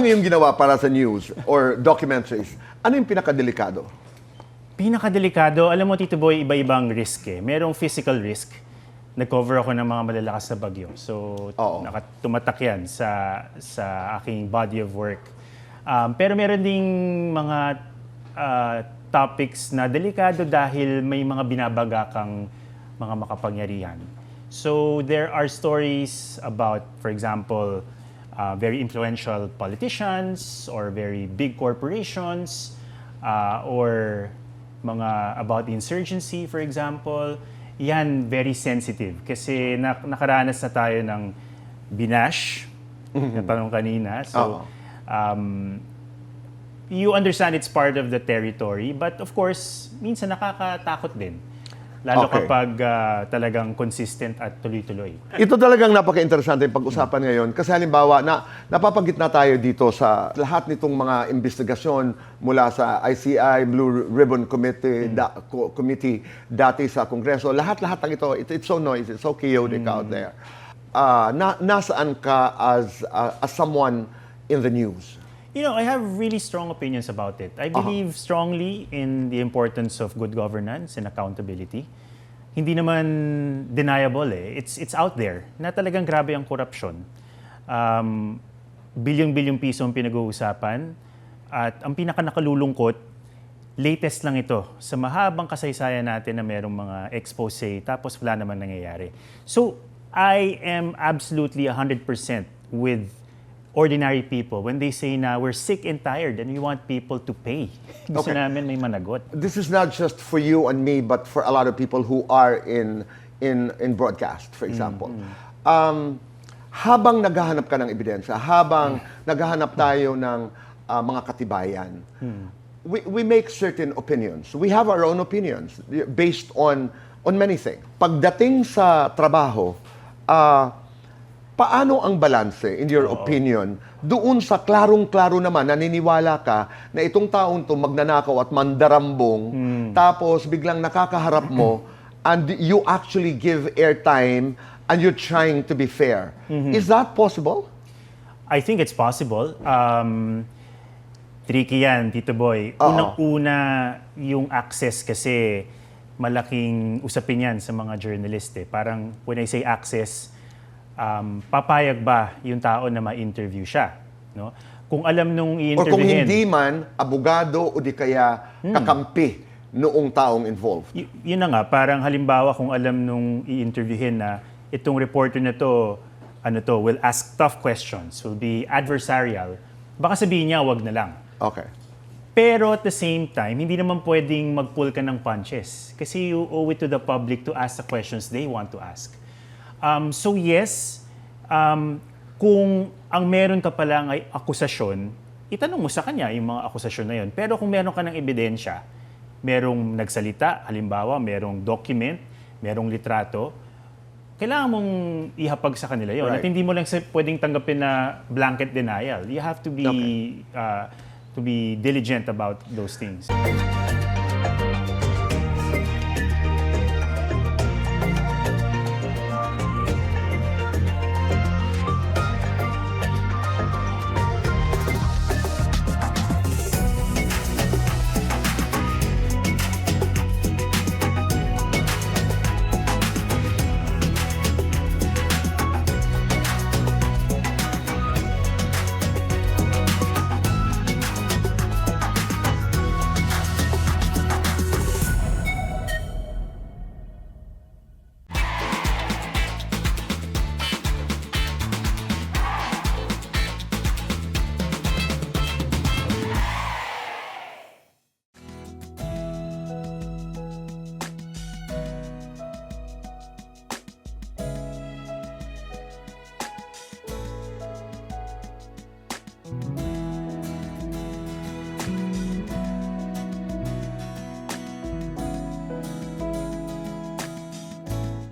Marami yung ginawa para sa news or documentaries. Ano yung pinakadelikado? Pinakadelikado, alam mo Tito Boy, iba-ibang risk eh. Merong physical risk. Nag-cover ako ng mga malalakas na bagyo. So, Oo. tumatak yan sa aking body of work. Pero meron ding mga topics na delikado dahil may mga binabaga kang mga makapangyarihan. So, there are stories about, for example, very influential politicians or very big corporations or mga about insurgency, for example. Yan, very sensitive. Kasi nakaranas na tayo ng binash, na tanong kanina. So, you understand it's part of the territory. But of course, minsan nakakatakot din. Lalo Okay. kapag talagang consistent at tuloy-tuloy. Ito talagang napaka-interesante yung pag-usapan ngayon. Kasi halimbawa, napapagitna tayo dito sa lahat nitong mga investigasyon mula sa ICI, Blue Ribbon Committee, committee dati sa Kongreso. Lahat-lahat ng ito, it's so noisy, it's so chaotic out there. Nasaan ka as someone in the news? You know, I have really strong opinions about it. I believe strongly in the importance of good governance and accountability. Hindi naman deniable eh. It's out there na talagang grabe ang korupsyon. Bilyong-bilyong piso ang pinag-uusapan at ang pinaka-nakalulungkot, latest lang ito sa mahabang kasaysayan natin na merong mga expose tapos wala naman nangyayari. So, I am absolutely 100% with ordinary people when they say na we're sick and tired and we want people to pay. Gusto namin may managot. This is not just for you and me, but for a lot of people who are in broadcast, for example. Habang naghahanap ka ng ebidensya, habang naghahanap tayo ng mga katibayan, we make certain opinions. We have our own opinions based on many things. Pagdating sa trabaho, paano ang balanse, in your opinion, doon sa klarong-klaro naman, naniniwala ka na itong taong to magnanakaw at mandarambong, tapos biglang nakakaharap mo, and you actually give airtime and you're trying to be fair. Is that possible? I think it's possible. Tricky yan, Tito Boy. Unang-una, yung access kasi malaking usapin yan sa mga journalist eh. Parang when I say access, papayag ba yung tao na ma-interview siya? No? Kung alam nung Or kung i-interviewin... hindi man, abogado o di kaya kakampi noong taong involved. Yun na nga, parang halimbawa kung alam nung i-interviewin na itong reporter na to, will ask tough questions, will be adversarial, baka sabihin niya, wag na lang. Okay. Pero at the same time, hindi naman pwedeng mag-pull ka ng punches kasi you owe it to the public to ask the questions they want to ask. So yes, kung ang meron ka palang ay akusasyon, itanong mo sa kanya yung mga akusasyon na yun. Pero kung meron ka ng ebidensya, merong nagsalita, halimbawa, merong document, merong litrato, kailangan mong ihapag sa kanila yun. Right. At hindi mo lang pwedeng tanggapin na blanket denial. You have to be to be diligent about those things.